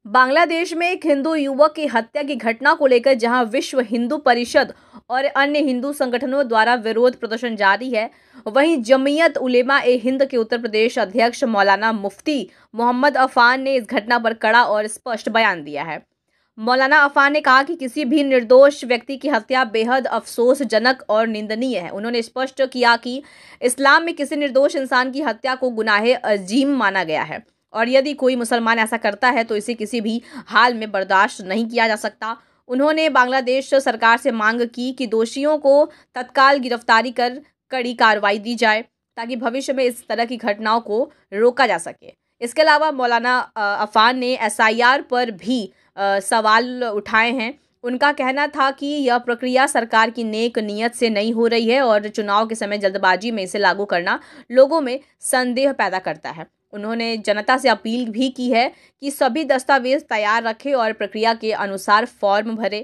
बांग्लादेश में एक हिंदू युवक की हत्या की घटना को लेकर जहां विश्व हिंदू परिषद और अन्य हिंदू संगठनों द्वारा विरोध प्रदर्शन जारी है, वहीं जमीयत उलेमा ए हिंद के उत्तर प्रदेश अध्यक्ष मौलाना मुफ्ती मोहम्मद अफान ने इस घटना पर कड़ा और स्पष्ट बयान दिया है। मौलाना अफान ने कहा कि किसी भी निर्दोष व्यक्ति की हत्या बेहद अफसोसजनक और निंदनीय है। उन्होंने स्पष्ट किया कि इस्लाम में किसी निर्दोष इंसान की हत्या को गुनाहे अजीम माना गया है और यदि कोई मुसलमान ऐसा करता है तो इसे किसी भी हाल में बर्दाश्त नहीं किया जा सकता। उन्होंने बांग्लादेश सरकार से मांग की कि दोषियों को तत्काल गिरफ्तारी कर कड़ी कार्रवाई दी जाए ताकि भविष्य में इस तरह की घटनाओं को रोका जा सके। इसके अलावा मौलाना अफान ने एसआईआर पर भी सवाल उठाए हैं। उनका कहना था कि यह प्रक्रिया सरकार की नेक नीयत से नहीं हो रही है और चुनाव के समय जल्दबाजी में इसे लागू करना लोगों में संदेह पैदा करता है। उन्होंने जनता से अपील भी की है कि सभी दस्तावेज तैयार रखें और प्रक्रिया के अनुसार फॉर्म भरें।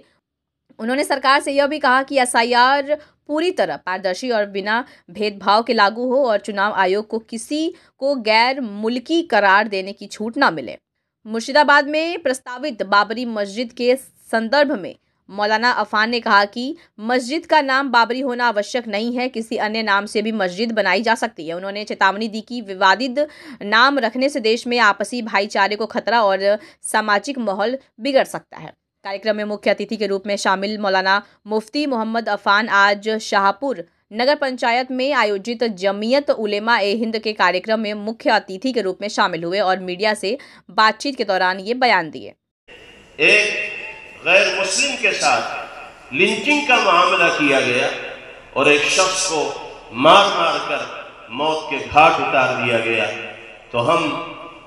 उन्होंने सरकार से यह भी कहा कि एसआईआर पूरी तरह पारदर्शी और बिना भेदभाव के लागू हो और चुनाव आयोग को किसी को गैर मुल्की करार देने की छूट न मिले। मुर्शिदाबाद में प्रस्तावित बाबरी मस्जिद के संदर्भ में मौलाना अफान ने कहा कि मस्जिद का नाम बाबरी होना आवश्यक नहीं है, किसी अन्य नाम से भी मस्जिद बनाई जा सकती है। उन्होंने चेतावनी दी कि विवादित नाम रखने से देश में आपसी भाईचारे को खतरा और सामाजिक माहौल बिगड़ सकता है। कार्यक्रम में मुख्य अतिथि के रूप में शामिल मौलाना मुफ्ती मोहम्मद अफान आज शाहपुर नगर पंचायत में आयोजित जमीयत उलेमा ए हिंद के कार्यक्रम में मुख्य अतिथि के रूप में शामिल हुए और मीडिया से बातचीत के दौरान ये बयान दिए। एक गैर मुस्लिम के साथ लिंचिंग का मामला किया गया और एक शख्स को मार मार कर मौत के घाट उतार दिया गया, तो हम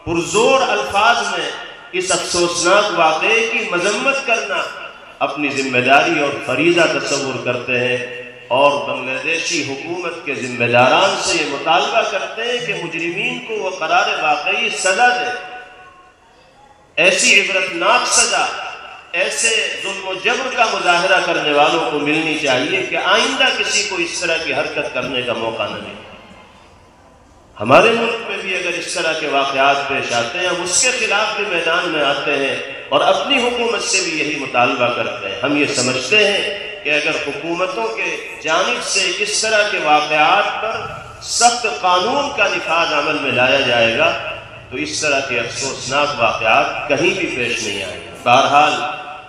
पुरजोर अल्फाज में इस अफसोसनाक वाक़े की मजम्मत करना अपनी जिम्मेदारी और फरीज़ा तस्वुर करते हैं और बांग्लादेशी हुकूमत के जिम्मेदारान से ये मुतालबा करते हैं कि मुजरिमीन को वह करार वाकई सजा दे। ऐसी इबरतनाक सजा ऐसे जुल्म जबर का मुजाहरा करने वालों को मिलनी चाहिए कि आइंदा किसी को इस तरह की हरकत करने का मौका न मिले। हमारे मुल्क में भी अगर इस तरह के वाक़यात पेश आते हैं, हम उसके खिलाफ भी मैदान में आते हैं और अपनी हुकूमत से भी यही मुतालबा करते हैं। हम ये समझते हैं कि अगर हुकूमतों के जानिब से इस तरह के वाक़यात पर सख्त कानून का निफाज अमल में लाया जाएगा तो इस तरह के अफसोसनाक वाक़यात कहीं भी पेश नहीं आएंगे। बहरहाल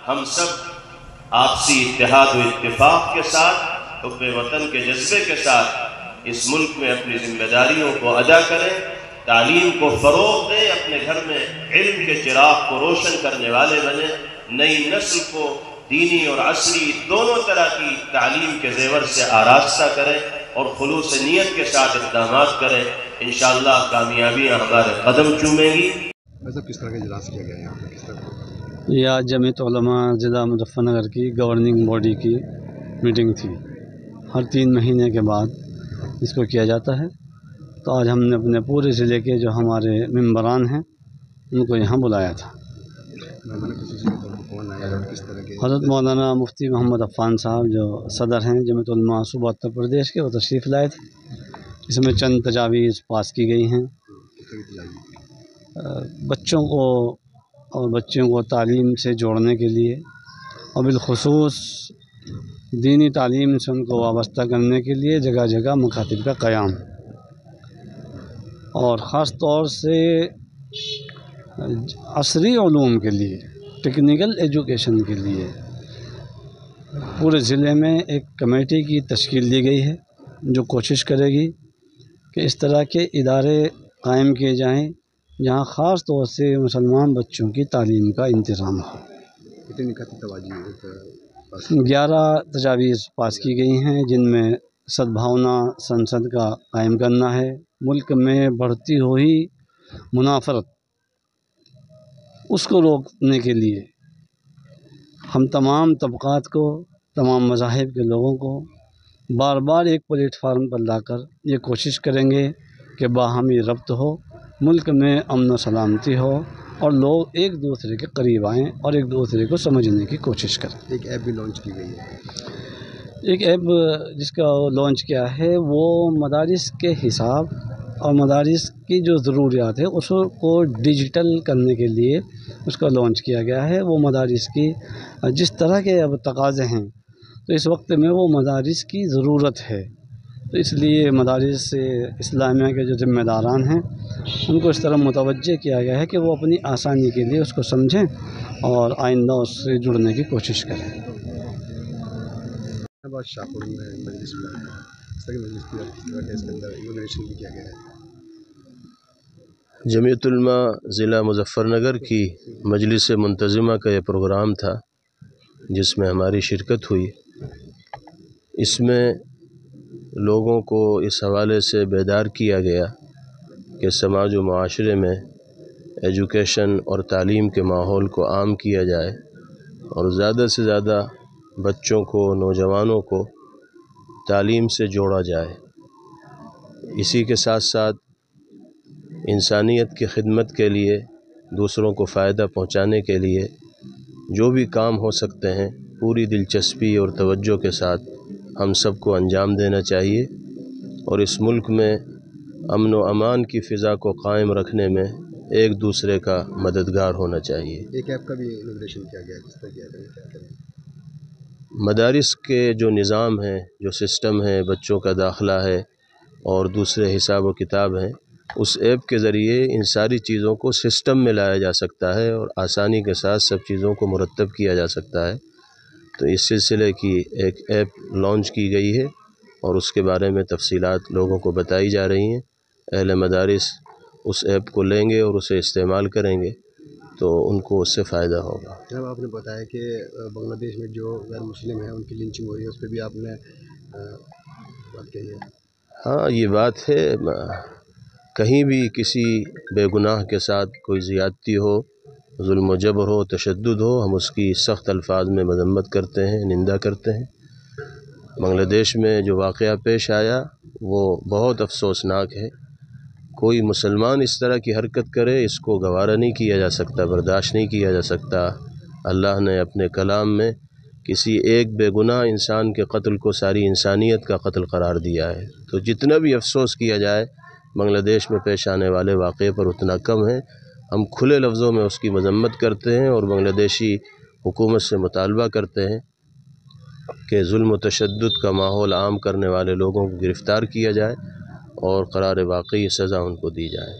हम सब आपसी इत्तेहाद व इत्तिफाक के साथ हुब्बे वतन के जज्बे के साथ इस मुल्क में अपनी जिम्मेदारियों को अदा करें, तालीम को फ़रोग़ दें, अपने घर में इल्म के चिराग को रोशन करने वाले बने, नई नस्ल को दीनी और असली दोनों तरह की तालीम के ज़ेवर से आरास्ता करें और खुलूस नीयत के साथ इक़दामात करें। इंशाअल्लाह कामयाबियाँ हमारे कदम चूमेंगी। किस तरह का इजलास किया गया यहाँ पे, किस तरह? यह आज जमीयत उलमा ज़िला मुज़फ़्फ़रनगर की गवर्निंग बॉडी की मीटिंग थी। हर 3 महीने के बाद इसको किया जाता है। तो आज हमने अपने पूरे ज़िले के जो हमारे मेंबरान हैं उनको यहाँ बुलाया था। हज़रत मौलाना मुफ्ती मोहम्मद अफान साहब जो सदर हैं जमीयत उलमा सूबा उत्तर प्रदेश के, वो तशरीफ़ लाए थे। इसमें चंद तजावीज़ पास की गई हैं। बच्चों को और बच्चियों को तालीम से जोड़ने के लिए और बिलख़ुसूस दीनी तालीम से उनको वाबस्ता करने के लिए जगह जगह मकातिब का क़याम और ख़ास तौर से असरी उलूम के लिए, टेक्निकल एजुकेशन के लिए पूरे ज़िले में एक कमेटी की तश्कील दी गई है जो कोशिश करेगी कि इस तरह के इदारे कायम किए जाएँ जहाँ ख़ास तौर से मुसलमान बच्चों की तालीम का इंतज़ाम हो। 11 तजावीज़ पास की गई हैं जिनमें सद्भावना संसद का कायम करना है, मुल्क में बढ़ती हुई मुनाफरत उसको रोकने के लिए हम तमाम तबक़ात को, तमाम मज़ाहिब के लोगों को बार बार एक प्लेटफार्म पर लाकर ये कोशिश करेंगे कि बाहमी रब्त हो, मुल्क में अमन व सलामती हो और लोग एक दूसरे के करीब आएँ और एक दूसरे को समझने की कोशिश करें। एक ऐप भी लॉन्च की गई है। एक ऐप जिसका लॉन्च किया है वो मदारिस के हिसाब اور مدارس کی جو ضروریات ہے اس کو ڈیجیٹل کرنے کے لیے اس کا لانچ کیا گیا ہے. وہ مدارس کی جس طرح کے اب تقاضے ہیں تو اس وقت میں وہ مدارس کی ضرورت ہے. تو اس لیے مدارس اسلامیہ کے جو ذمہ داران ہیں ان کو اس طرح متوجہ کیا گیا ہے کہ وہ اپنی آسانی کے لیے اس کو سمجھیں اور آئندہ اس سے جڑنے کی کوشش کریں. شاہپور میں مجلس اس کے اندر انوگریشن بھی کیا گیا ہے. جمعیت علماء ضلع مظفر نگر کی مجلس منتظمہ کا یہ پروگرام تھا جس میں ہماری شرکت ہوئی. اس میں لوگوں کو اس حوالے سے بیدار کیا گیا کہ سماج و معاشرے میں ایجوکیشن اور تعلیم کے ماحول کو عام کیا جائے اور زیادہ سے زیادہ بچوں کو، نوجوانوں کو تعلیم سے جوڑا جائے. اسی کے ساتھ ساتھ انسانیت کی خدمت کے لیے، دوسروں کو فائدہ پہنچانے کے لیے جو بھی کام ہو سکتے ہیں پوری دلچسپی اور توجہ کے ساتھ ہم سب کو انجام دینا چاہیے اور اس ملک میں امن و امان کی فضا کو قائم رکھنے میں ایک دوسرے کا مددگار ہونا چاہیے. ایک ایپ کا بھی انوگریشن کیا گیا ہے، کس طرح کیا گیا؟ مدارس کے جو نظام ہیں، جو سسٹم ہے، بچوں کا داخلہ ہے اور دوسرے حساب و کتاب ہیں، اس ایپ کے ذریعے ان ساری چیزوں کو سسٹم میں لایا جا سکتا ہے اور آسانی کے ساتھ سب چیزوں کو مرتب کیا جا سکتا ہے. تو اس سلسلے کی ایک ایپ لانچ کی گئی ہے اور اس کے بارے میں تفصیلات لوگوں کو بتائی جا رہی ہیں. اہل مدارس اس ایپ کو لیں گے اور اسے استعمال کریں گے تو ان کو اس سے فائدہ ہوگا. جناب آپ نے بتایا کہ بنگلہ دیش میں جو غیر مسلم ہیں ان کی لنچنگ ہو رہی ہے، اس پہ بھی آپ نے بات کہی ہے. ہاں، یہ بات ہے. کہیں بھی کسی بے گناہ کے ساتھ کوئی زیادتی ہو، ظلم و جبر ہو، تشدد ہو، ہم اس کی سخت الفاظ میں مذمت کرتے ہیں، نندا کرتے ہیں. بنگلہ دیش میں جو واقعہ پیش آیا وہ بہت افسوسناک ہے. کوئی مسلمان اس طرح کی حرکت کرے اس کو گوارا نہیں کیا جا سکتا، برداشت نہیں کیا جا سکتا. اللہ نے اپنے کلام میں کسی ایک بے گناہ انسان کے قتل کو ساری انسانیت کا قتل قرار دیا ہے. تو جتنا بھی افسوس کیا جائے بنگلہ دیش میں پیش آنے والے واقعے پر اتنا کم ہے. ہم کھلے لفظوں میں اس کی مذمت کرتے ہیں اور بنگلہ دیشی حکومت سے مطالبہ کرتے ہیں کہ ظلم و تشدد کا ماحول عام کرنے والے لوگوں کو گرفتار کیا جائے اور قرار واقعی سزا ان کو دی جائے.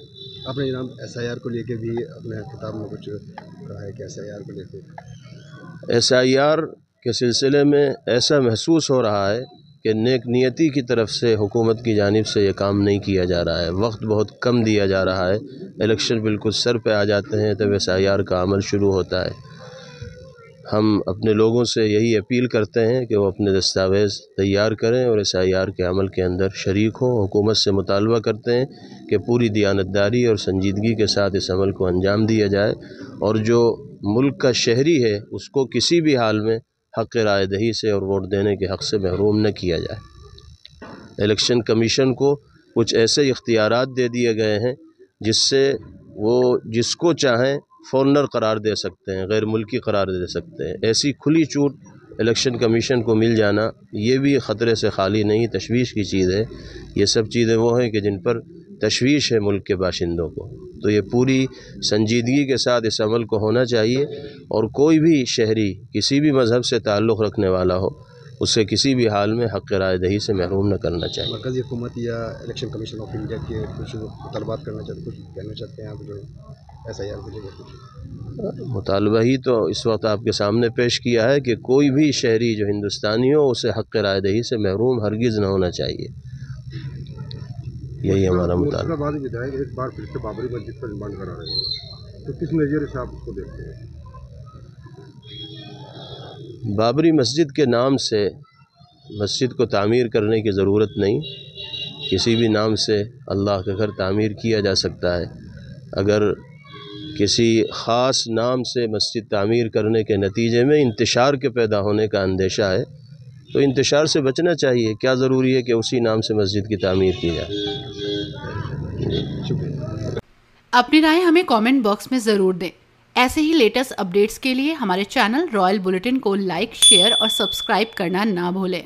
آپ نے جناب SIR کو لے کے بھی اپنے خطاب میں کچھ کہا ہے کہ SIR کو لے کے SIR کے سلسلے میں ایسا محسوس ہو رہا ہے کہ نیک نیتی کی طرف سے حکومت کی جانب سے یہ کام نہیں کیا جا رہا ہے. وقت بہت کم دیا جا رہا ہے. الیکشن بالکل سر پہ آ جاتے ہیں تب SIR کا عمل شروع ہوتا ہے. ہم اپنے لوگوں سے یہی اپیل کرتے ہیں کہ وہ اپنے دستاویز تیار کریں اور SIR کے عمل کے اندر شریک ہوں. حکومت سے مطالبہ کرتے ہیں کہ پوری دیانتداری اور سنجیدگی کے ساتھ اس عمل کو انجام دیا جائے اور جو ملک کا شہری ہے اس کو کسی بھی حال میں حق رائے دہی سے اور ووٹ دینے کے حق سے محروم نہ کیا جائے. الیکشن کمیشن کو کچھ ایسے اختیارات دے دیے گئے ہیں جس سے وہ جس کو چاہیں فورنر قرار دے سکتے ہیں، غیر ملکی قرار دے سکتے ہیں. ایسی کھلی چھوٹ الیکشن کمیشن کو مل جانا یہ بھی خطرے سے خالی نہیں، تشویش کی چیز ہے. یہ سب چیزیں وہ ہیں کہ جن پر تشویش ہے ملک کے باشندوں کو. تو یہ پوری سنجیدگی کے ساتھ اس عمل کو ہونا چاہیے اور کوئی بھی شہری کسی بھی مذہب سے تعلق رکھنے والا ہو اسے کسی بھی حال میں حق رائے دہی سے محروم نہ کرنا چاہیے. مرکزی حکومت یا الیکشن کمیشن آف انڈیا کے کچھ مطالبات کرنا چاہتے، کچھ کہنا چاہتے ہیں آپ جو SIR کو لے کر؟ کچھ مطالبہ ہی تو اس وقت آپ کے سامنے پیش کیا ہے کہ کوئی بھی شہری جو ہندوستانی ہو اسے حق رائے دہی سے محروم ہرگز نہ ہونا چاہیے. یہی ہمارا مطالبہ. بعد ودھائک ایک بار پھر سے بابری مسجد پر ڈیمانڈ کرا رہے ہیں، تو کس نظریے سے آپ اس کو دیکھتے ہیں؟ بابری مسجد کے نام سے مسجد کو تعمیر کرنے کی ضرورت نہیں. کسی بھی نام سے اللہ کا گھر تعمیر کیا جا سکتا ہے. اگر کسی خاص نام سے مسجد تعمیر کرنے کے نتیجے میں انتشار کے پیدا ہونے کا اندیشہ ہے تو انتشار سے بچنا چاہیے. کیا ضروری ہے کہ اسی نام سے مسجد کی تعمیر کی جائے. اپنی رائے ہمیں کامنٹ باکس میں ضرور دیں. ایسے ہی لیٹسٹ اپڈیٹس کے لیے ہمارے چینل رائل بلیٹن کو لائک، شیئر اور سبسکرائب کرنا نہ بھولیں.